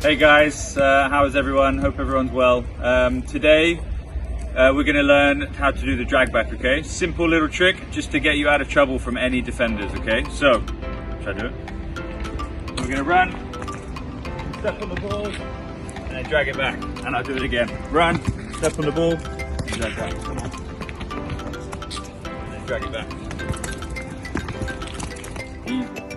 Hey guys, how is everyone? Hope everyone's well. Today we're going to learn how to do the drag back, okay? Simple little trick just to get you out of trouble from any defenders, okay? So, should I do it? We're going to run, step on the ball, and then drag it back. And I'll do it again. Run, step on the ball, and drag back. Come on. And then drag it back. Easy.